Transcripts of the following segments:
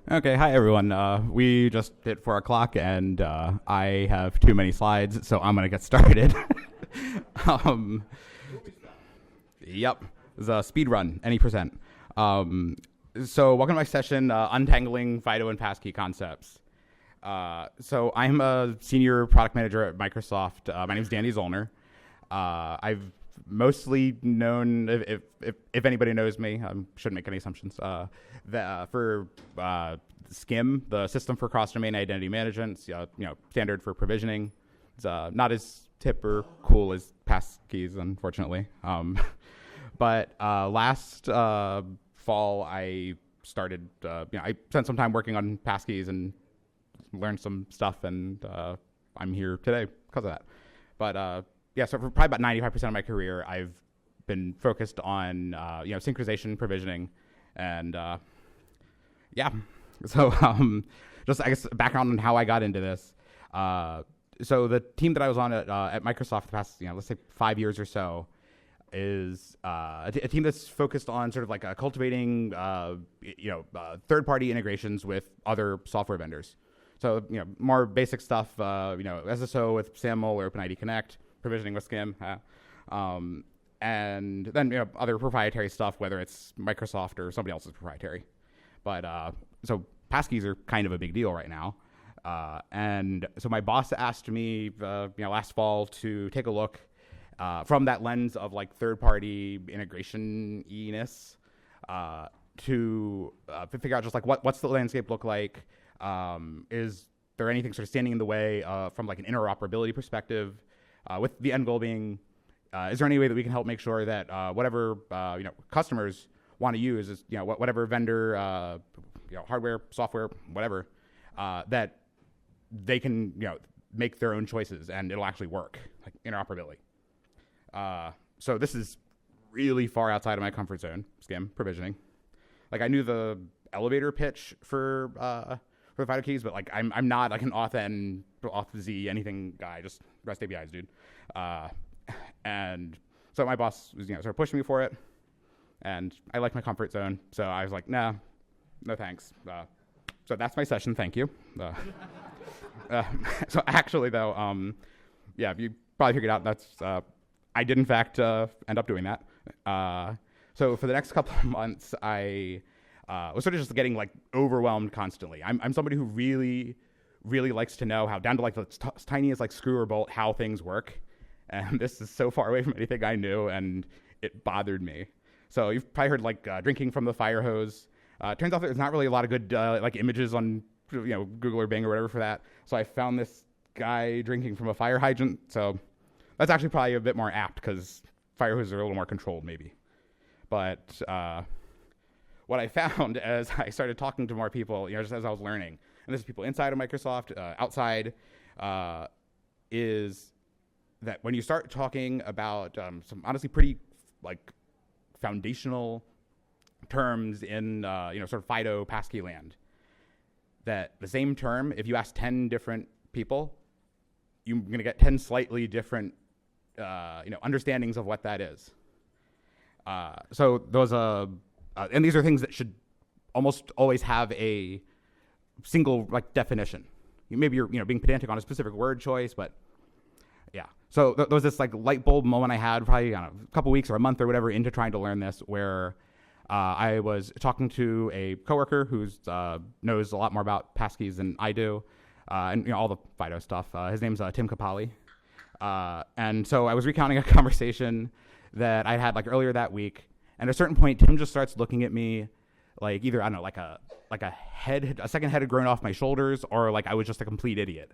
Okay, hi everyone. We just hit 4 o'clock and I have too many slides, so I'm going to get started. um, yep, it's a speed run, any percent. So welcome to my session, Untangling FIDO and Passkey Concepts. So I'm a senior product manager at Microsoft. My name is Danny Zollner. I've mostly known, if anybody knows me, I shouldn't make any assumptions, for SCIM, the System for Cross-Domain Identity Management, standard for provisioning. It's not as hip or cool as Passkeys, unfortunately. But last fall, I started, I spent some time working on Passkeys and learned some stuff, and I'm here today because of that. But so for probably about 95% of my career, I've been focused on synchronization, provisioning, and So just I guess background on how I got into this. So the team that I was on at Microsoft the past let's say 5 years or so is a team that's focused on sort of like cultivating third-party integrations with other software vendors. So more basic stuff, SSO with SAML or OpenID Connect, provisioning with SCIM, and then other proprietary stuff, whether it's Microsoft or somebody else's proprietary. But so passkeys are kind of a big deal right now, and so my boss asked me last fall to take a look from that lens of like third-party integration-ness to figure out just like what's the landscape look like. Is there anything sort of standing in the way from like an interoperability perspective? With the end goal being, is there any way that we can help make sure that whatever customers want to use is whatever vendor, hardware, software, whatever, that they can make their own choices and it'll actually work, like interoperability. So this is really far outside of my comfort zone, SCIM provisioning. Like I knew the elevator pitch for the FIDO keys, but like I'm not like an auth-Z anything guy, just REST APIs, dude. And so my boss was sort of pushing me for it, and I like my comfort zone, so I was like, no thanks. So that's my session. Thank you. So actually, though, you probably figured out that's I did in fact end up doing that. So for the next couple of months, I was sort of just getting like overwhelmed constantly. I'm somebody who really, really likes to know how down to like the tiniest like screw or bolt how things work, and this is so far away from anything I knew, and it bothered me. So you've probably heard like drinking from the fire hose. Turns out there's not really a lot of good like images on Google or Bing or whatever for that. So I found this guy drinking from a fire hydrant. So that's actually probably a bit more apt because fire hoses are a little more controlled maybe. But what I found as I started talking to more people, just as I was learning, and this is people inside of Microsoft, outside, is that when you start talking about some honestly pretty like foundational terms in sort of FIDO Passkey land, that the same term, if you ask 10 different people, you're going to get 10 slightly different understandings of what that is. So those and these are things that should almost always have a single like definition. Maybe you're being pedantic on a specific word choice, but yeah. So there was this like light bulb moment I had probably a couple weeks or a month or whatever into trying to learn this, where I was talking to a coworker who knows a lot more about passkeys than I do, and all the FIDO stuff. His name's Tim Capali, and so I was recounting a conversation that I had like earlier that week. And at a certain point, Tim just starts looking at me like either, I don't know, like a second head had grown off my shoulders, or like I was just a complete idiot.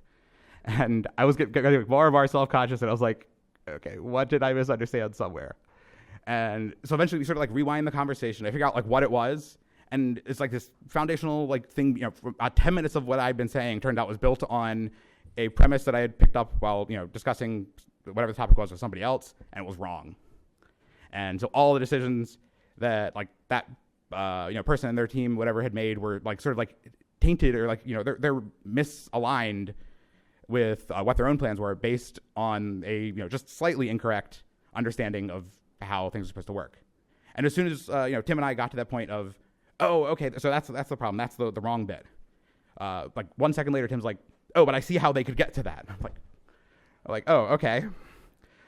And I was getting more and more self-conscious, and I was like, okay, what did I misunderstand somewhere? And so eventually we sort of like rewind the conversation. I figure out like what it was. And it's like this foundational like thing, 10 minutes of what I'd been saying turned out was built on a premise that I had picked up while, discussing whatever the topic was with somebody else, and it was wrong. And so all the decisions that like that person and their team, whatever, had made were like sort of like tainted, or like they're misaligned with what their own plans were, based on a just slightly incorrect understanding of how things are supposed to work. And as soon as Tim and I got to that point of oh, okay, so that's the problem. That's the wrong bit. Like 1 second later, Tim's like, oh, but I see how they could get to that. I'm like, oh, okay.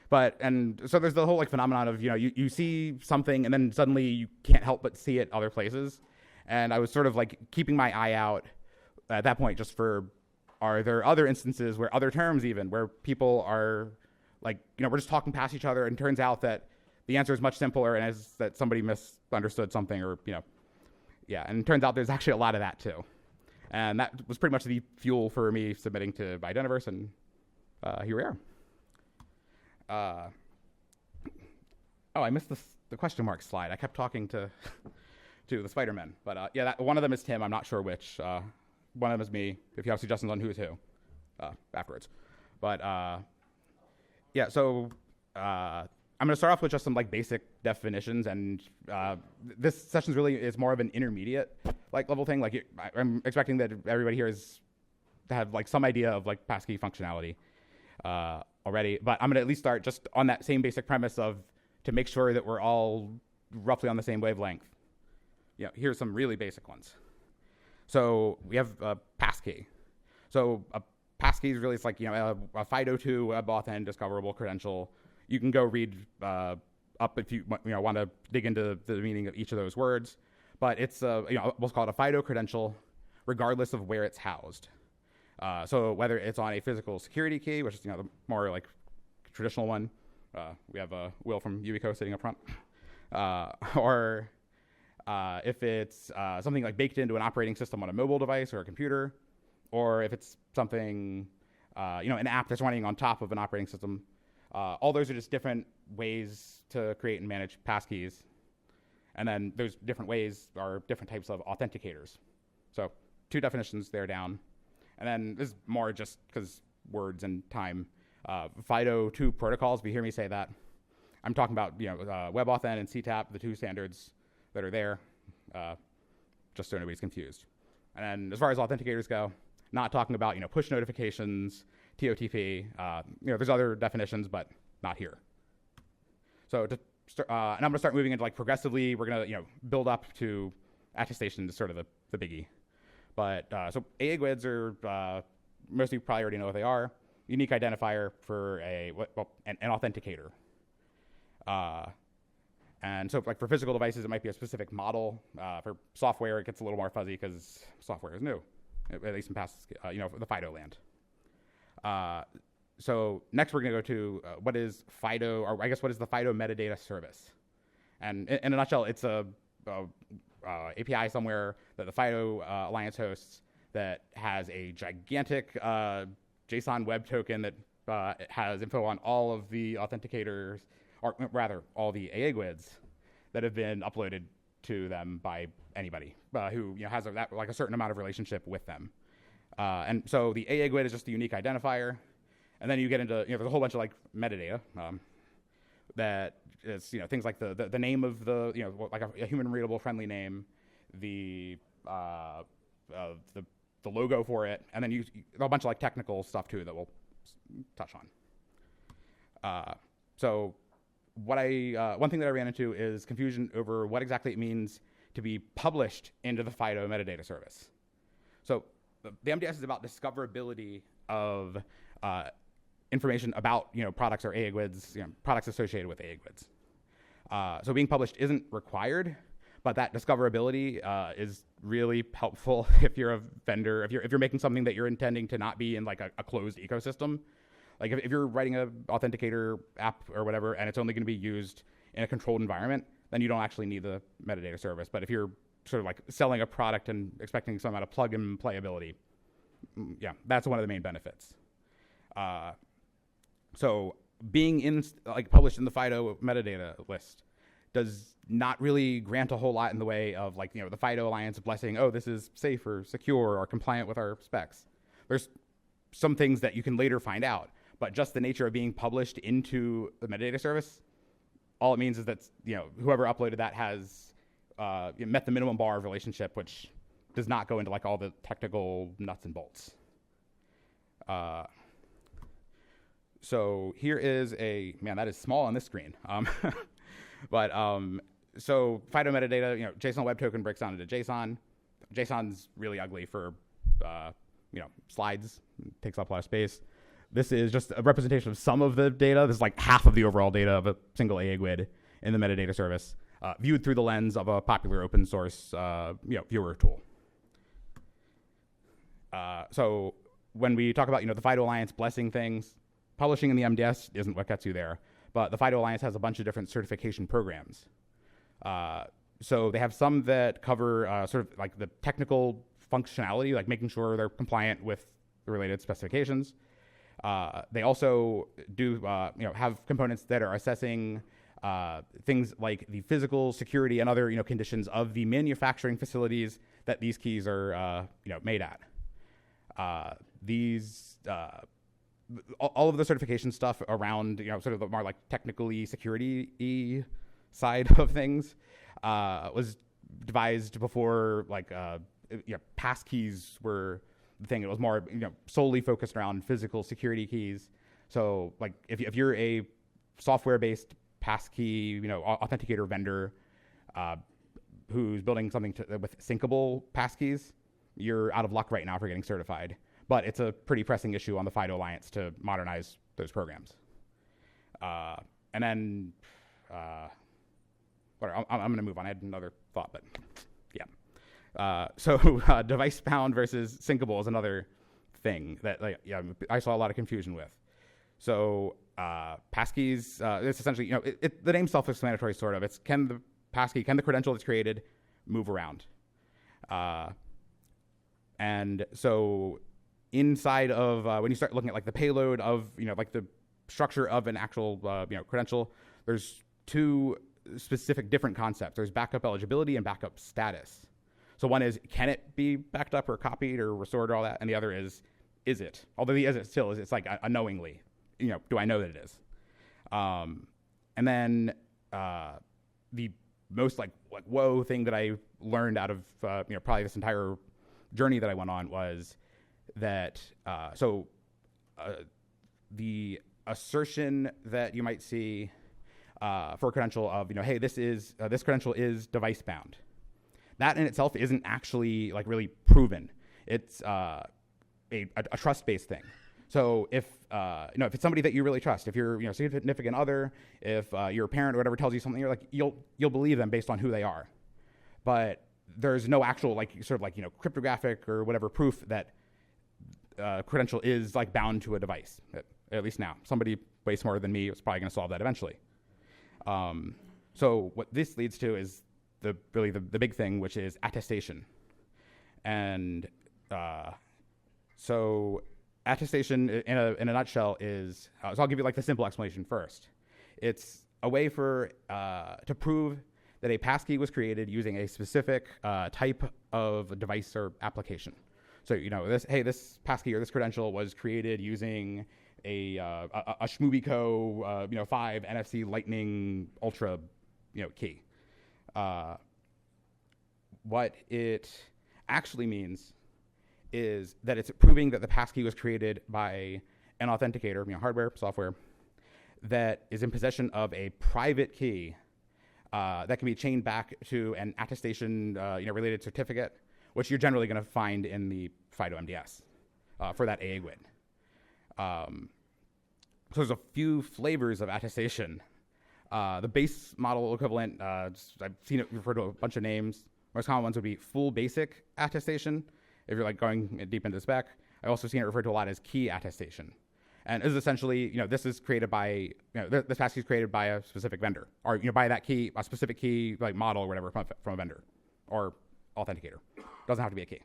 But, and so there's the whole like phenomenon of, you see something and then suddenly you can't help but see it other places. And I was sort of like keeping my eye out at that point just for, are there other instances where other terms even, where people are like, we're just talking past each other and turns out that the answer is much simpler and is that somebody misunderstood something or, yeah. And it turns out there's actually a lot of that too. And that was pretty much the fuel for me submitting to Identiverse, and here we are. Oh, I missed the question mark slide. I kept talking to the Spider-Men. But yeah, one of them is Tim. I'm not sure which. One of them is me. If you have suggestions on who is who, afterwards. But yeah, so I'm going to start off with just some like basic definitions, and this session really is more of an intermediate like level thing. Like I'm expecting that everybody here is to have like some idea of like Passkey functionality already, but I'm going to at least start just on that same basic premise of to make sure that we're all roughly on the same wavelength. Yeah, here's some really basic ones. So we have Passkey. So a Passkey is really, it's like, a FIDO2 web authent discoverable credential. You can go read up if you want to dig into the meaning of each of those words. But it's we'll call it a FIDO credential, regardless of where it's housed. So whether it's on a physical security key, which is the more like traditional one, we have Will from Ubico sitting up front, or if it's something like baked into an operating system on a mobile device or a computer, or if it's something an app that's running on top of an operating system. All those are just different ways to create and manage passkeys. And then those different ways are different types of authenticators. So 2 definitions there down. And then this is more just because words and time. FIDO2 protocols, if you hear me say that, I'm talking about WebAuthn and CTAP, the 2 standards that are there, just so nobody's confused. And then as far as authenticators go, not talking about push notifications, TOTP. There's other definitions, but not here. So to start, and I'm going to start moving into like progressively. We're going to build up to attestation is sort of the biggie. But so AIGWIDs are most of you probably already know what they are. Unique identifier for an authenticator. And so like for physical devices, it might be a specific model. For software, it gets a little more fuzzy because software is new, at least in past the FIDO land. So next we're going to go to what is FIDO, or I guess what is the FIDO metadata service? And in a nutshell, it's a API somewhere that the FIDO Alliance hosts that has a gigantic JSON web token that has info on all of the authenticators, or rather all the AIGWIDs that have been uploaded to them by anybody who has a certain amount of relationship with them. And so the AIGWID is just a unique identifier. And then you get into, there's a whole bunch of like metadata that is, things like the name of the, like a human readable friendly name, the logo for it, and then a bunch of like technical stuff too that we'll touch on. So what one thing that I ran into is confusion over what exactly it means to be published into the FIDO metadata service. So the MDS is about discoverability of information about products or AIGWIDs, products associated with AIGWIDs. So being published isn't required, but that discoverability is really helpful if you're a vendor, if you're making something that you're intending to not be in like a closed ecosystem. Like if you're writing a authenticator app or whatever, and it's only going to be used in a controlled environment, then you don't actually need the metadata service. But if you're sort of like selling a product and expecting some amount of plug-in playability, yeah, that's one of the main benefits. So being published in the FIDO metadata list does not really grant a whole lot in the way of the FIDO Alliance blessing, oh, this is safe or secure or compliant with our specs. There's some things that you can later find out, but just the nature of being published into the metadata service, all it means is that whoever uploaded that has met the minimum bar of relationship, which does not go into like all the technical nuts and bolts. So here is man, that is small on this screen. But So FIDO metadata, JSON web token breaks down into JSON. JSON's really ugly for, slides. It takes up a lot of space. This is just a representation of some of the data. This is like half of the overall data of a single AGWID in the metadata service, viewed through the lens of a popular open source, viewer tool. So when we talk about, the FIDO Alliance blessing things, publishing in the MDS isn't what gets you there, but the FIDO Alliance has a bunch of different certification programs. So they have some that cover sort of like the technical functionality, like making sure they're compliant with the related specifications. They also do, have components that are assessing things like the physical security and other, conditions of the manufacturing facilities that these keys are, made at. All of the certification stuff around, sort of the more like technically security side of things was devised before passkeys were the thing. It was more, solely focused around physical security keys. So like if you're a software-based passkey, authenticator vendor who's building something with syncable passkeys, you're out of luck right now for getting certified. But it's a pretty pressing issue on the FIDO Alliance to modernize those programs. And then, I'm going to move on. I had another thought, but yeah. So device-bound versus syncable is another thing that I saw a lot of confusion with. So passkeys, it's essentially, the name's self-explanatory sort of. It's can the credential that's created move around? And so inside of when you start looking at like the payload of like the structure of an actual credential, there's two specific different concepts. There's backup eligibility and backup status. So one is, can it be backed up or copied or restored or all that, and the other is it? Although the is it still is, it's like unknowingly, do I know that it is? And then the most like whoa thing that I learned out of probably this entire journey that I went on was that the assertion that you might see for a credential of hey, this credential is device bound. That in itself isn't actually like really proven. It's a trust based thing. So if if it's somebody that you really trust, if you're significant other, if your parent or whatever tells you something, you'll believe them based on who they are. But there's no actual cryptographic or whatever proof that credential is like bound to a device. At least now, somebody way smarter than me is probably going to solve that eventually. So what this leads to is the big thing, which is attestation. And so attestation in a nutshell is, so I'll give you like the simple explanation first. It's a way for to prove that a passkey was created using a specific type of device or application. So this passkey or this credential was created using a Shmubico 5 NFC Lightning Ultra key. What it actually means is that it's proving that the passkey was created by an authenticator, hardware, software, that is in possession of a private key that can be chained back to an attestation related certificate, which you're generally going to find in the FIDO MDS for that AGWID. So there's a few flavors of attestation. The base model equivalent, I've seen it referred to a bunch of names. Most common ones would be full basic attestation, if you're like going deep into the spec. I've also seen it referred to a lot as key attestation. And this is essentially, this is created by, this passkey is created by a specific vendor, or by that key, a specific key like model or whatever from a vendor or authenticator. Doesn't have to be a key.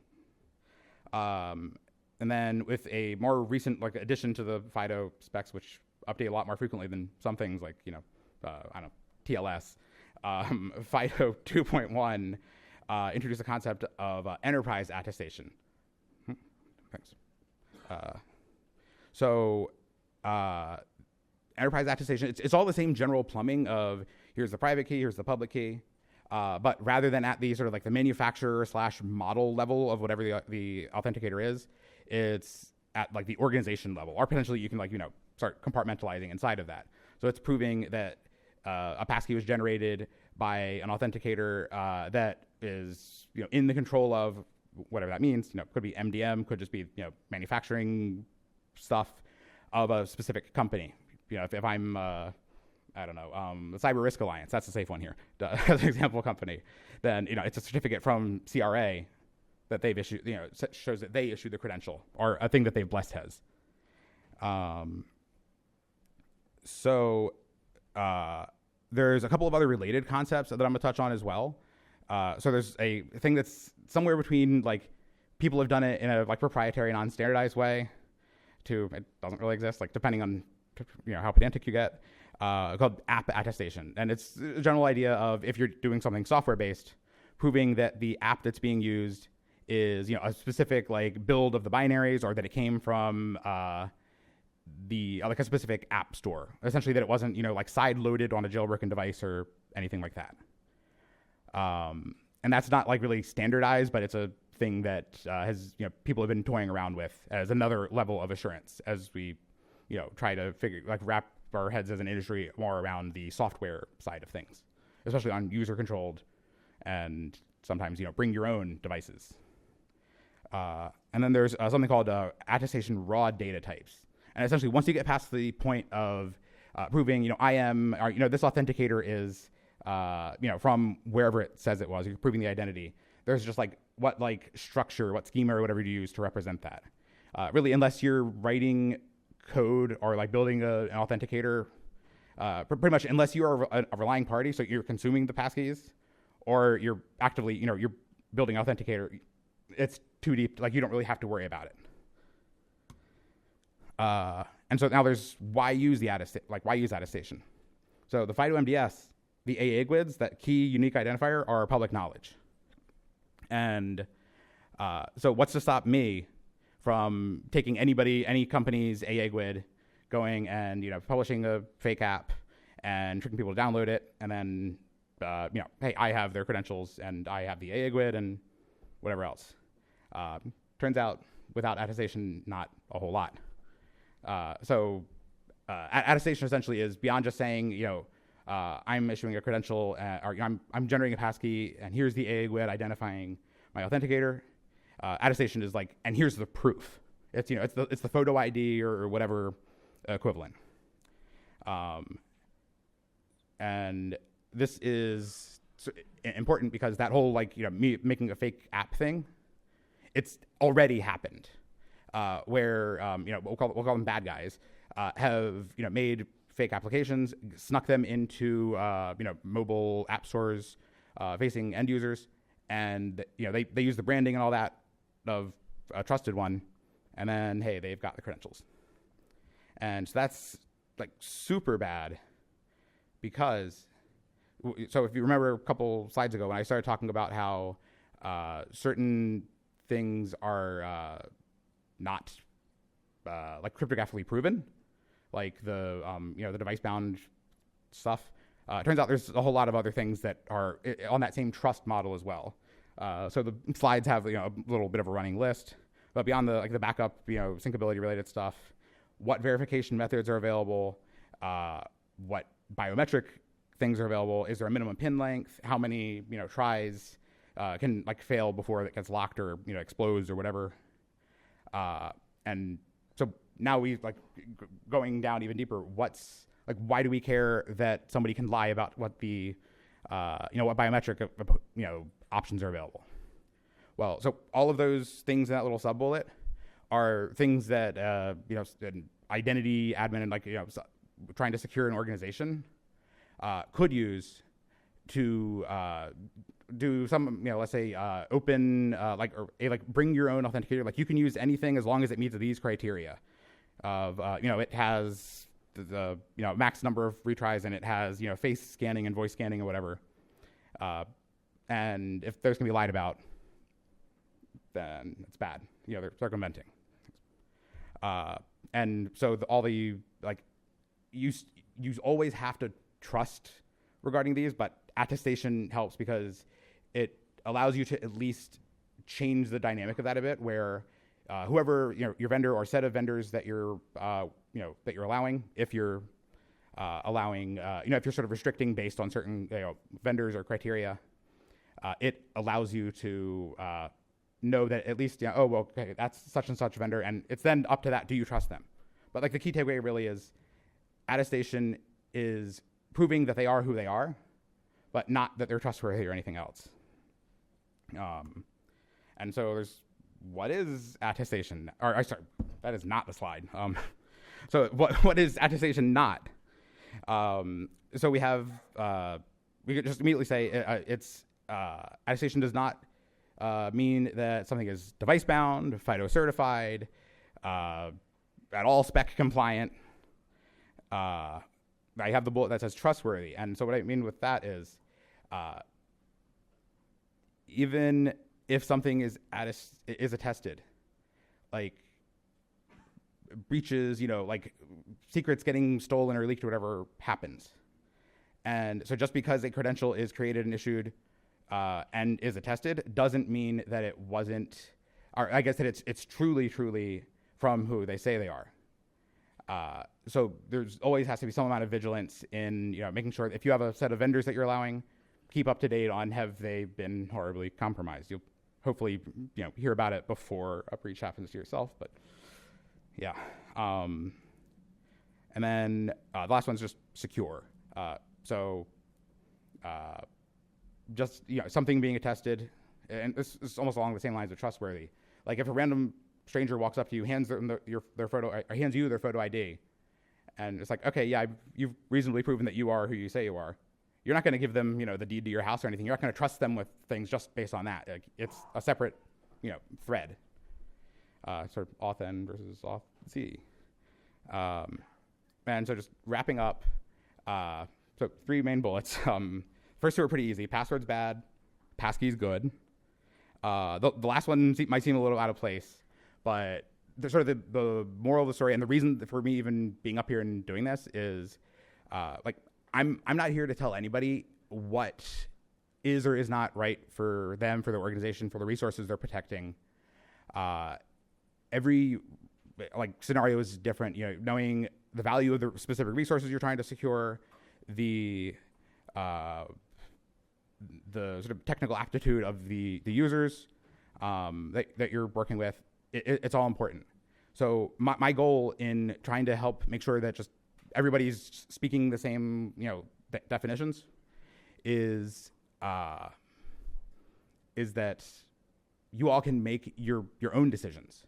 And then with a more recent addition to the FIDO specs, which update a lot more frequently than some things like TLS, FIDO 2.1 introduced the concept of enterprise attestation. Thanks. So enterprise attestation, it's all the same general plumbing of here's the private key, here's the public key. But rather than at the sort of like the manufacturer / model level of whatever the authenticator is, it's at like the organization level, or potentially you can start compartmentalizing inside of that. So it's proving that a passkey was generated by an authenticator that is in the control of whatever that means. Could be MDM, could just be manufacturing stuff of a specific company. If I'm I don't know, the Cyber Risk Alliance, that's a safe one here, as an example company, then it's a certificate from CRA that they've issued, shows that they issued the credential or a thing that they've blessed has. So there's a couple of other related concepts that I'm going to touch on as well. So there's a thing that's somewhere between people have done it in a proprietary, non-standardized way to it doesn't really exist, depending on how pedantic you get, called app attestation. And it's a general idea of if you're doing something software-based, proving that the app that's being used is a specific build of the binaries, or that it came from a specific app store. Essentially, that it wasn't side loaded on a jailbroken device or anything like that. And that's not really standardized, but it's a thing that has people have been toying around with as another level of assurance as we try to wrap our heads as an industry more around the software side of things, especially on user controlled and sometimes bring your own devices. And then there's something called attestation raw data types. And essentially, once you get past the point of proving, I am, or, this authenticator is, from wherever it says it was, you're proving the identity. There's just what structure, what schema, or whatever you use to represent that. Really, unless you're writing code or building an authenticator, pretty much unless you are a relying party, so you're consuming the passkeys, or you're actively, you're building an authenticator, it's too deep. You don't really have to worry about it. And so now there's why use attestation. So the FIDO MDS, the AA GUIDs, that key unique identifier, are public knowledge. And so what's to stop me from taking any company's AA GUID, going and publishing a fake app and tricking people to download it, and then hey, I have their credentials and I have the AA GUID and whatever else. Turns out without attestation, not a whole lot. So attestation essentially is beyond just saying, I'm issuing a credential, or I'm generating a passkey, and here's the AA GUID identifying my authenticator. Attestation is and here's the proof. It's it's the photo ID or whatever equivalent. And this is important because that whole me making a fake app thing, it's already happened. Where we'll call them bad guys, have made fake applications, snuck them into mobile app stores facing end users, and they use the branding and all that of a trusted one, and then hey, they've got the credentials, and so that's super bad because so if you remember a couple slides ago when I started talking about how certain things are not cryptographically proven, the device bound stuff. It turns out there's a whole lot of other things that are on that same trust model as well. So the slides have a little bit of a running list, but beyond the backup syncability related stuff, what verification methods are available, what biometric things are available, is there a minimum pin length, how many tries can fail before it gets locked or explodes or whatever. And so now we going down even deeper. What's why do we care that somebody can lie about what the what biometric options are available? Well, so all of those things in that little sub bullet are things that an identity admin and trying to secure an organization could use to do some, let's say, open, bring your own authenticator. You can use anything as long as it meets these criteria of, it has the max number of retries, and it has, face scanning and voice scanning or whatever. And if those can be lied about, then it's bad. They're circumventing. And so you always have to trust regarding these, but attestation helps because it allows you to at least change the dynamic of that a bit, where whoever your vendor or set of vendors that you're that you're allowing, if you're allowing, if you're sort of restricting based on certain vendors or criteria, it allows you to know that at least, okay, that's such and such vendor, and it's then up to that, do you trust them? But like the key takeaway really is attestation is proving that they are who they are, but not that they're trustworthy or anything else. And so what is attestation? Sorry, that is not the slide. So what is attestation not? So we have, we could just immediately say attestation does not mean that something is device bound, FIDO certified, at all spec compliant. I have the bullet that says trustworthy. And so what I mean with that is, even if something is attested, like breaches, like secrets getting stolen or leaked or whatever happens. And so just because a credential is created and issued and is attested doesn't mean that it wasn't, or I guess that it's truly from who they say they are. So there's always has to be some amount of vigilance in making sure that if you have a set of vendors that you're allowing, keep up to date on have they been horribly compromised. You'll hopefully hear about it before a breach happens to yourself, but yeah. And then the last one's just secure. Just something being attested, and this is almost along the same lines of trustworthy. Like if a random stranger walks up to you, hands them their photo, or hands you their photo ID, and it's like, okay, yeah, you've reasonably proven that you are who you say you are. You're not going to give them, the deed to your house or anything. You're not going to trust them with things just based on that. Like, it's a separate, thread. Sort of auth N versus auth Z. And so just wrapping up, so 3 main bullets. First 2 are pretty easy. Password's bad. Passkey's good. The last one might seem a little out of place, but the moral of the story and the reason for me even being up here and doing this is, I'm not here to tell anybody what is or is not right for them, for their organization, for the resources they're protecting. Every scenario is different. Knowing the value of the specific resources you're trying to secure, the sort of technical aptitude of the users that you're working with, it's all important. So my goal in trying to help make sure that just everybody's speaking the same, definitions is that you all can make your own decisions,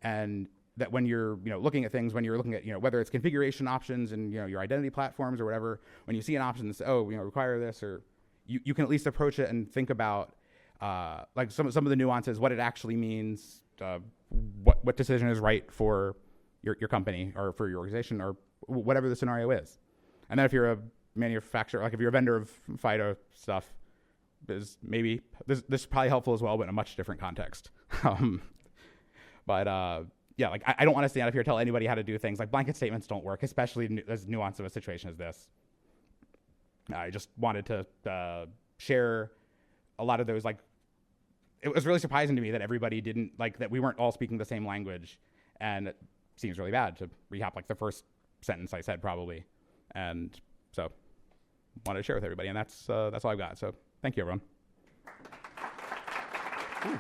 and that when you're looking at things, when you're looking at whether it's configuration options and your identity platforms or whatever, when you see an option that says, require this, or you can at least approach it and think about some of the nuances, what it actually means, what decision is right for your company or for your organization or whatever the scenario is. And then if you're a manufacturer, like if you're a vendor of FIDO stuff, this is probably helpful as well, but in a much different context. Yeah, I don't want to stand up here and tell anybody how to do things. Like blanket statements don't work, especially as nuanced of a situation as this. I just wanted to share a lot of those. It was really surprising to me that everybody didn't that we weren't all speaking the same language, and it seems really bad to recap the first sentence I said probably, and so wanted to share with everybody, and that's all I've got. So thank you, everyone. Ooh.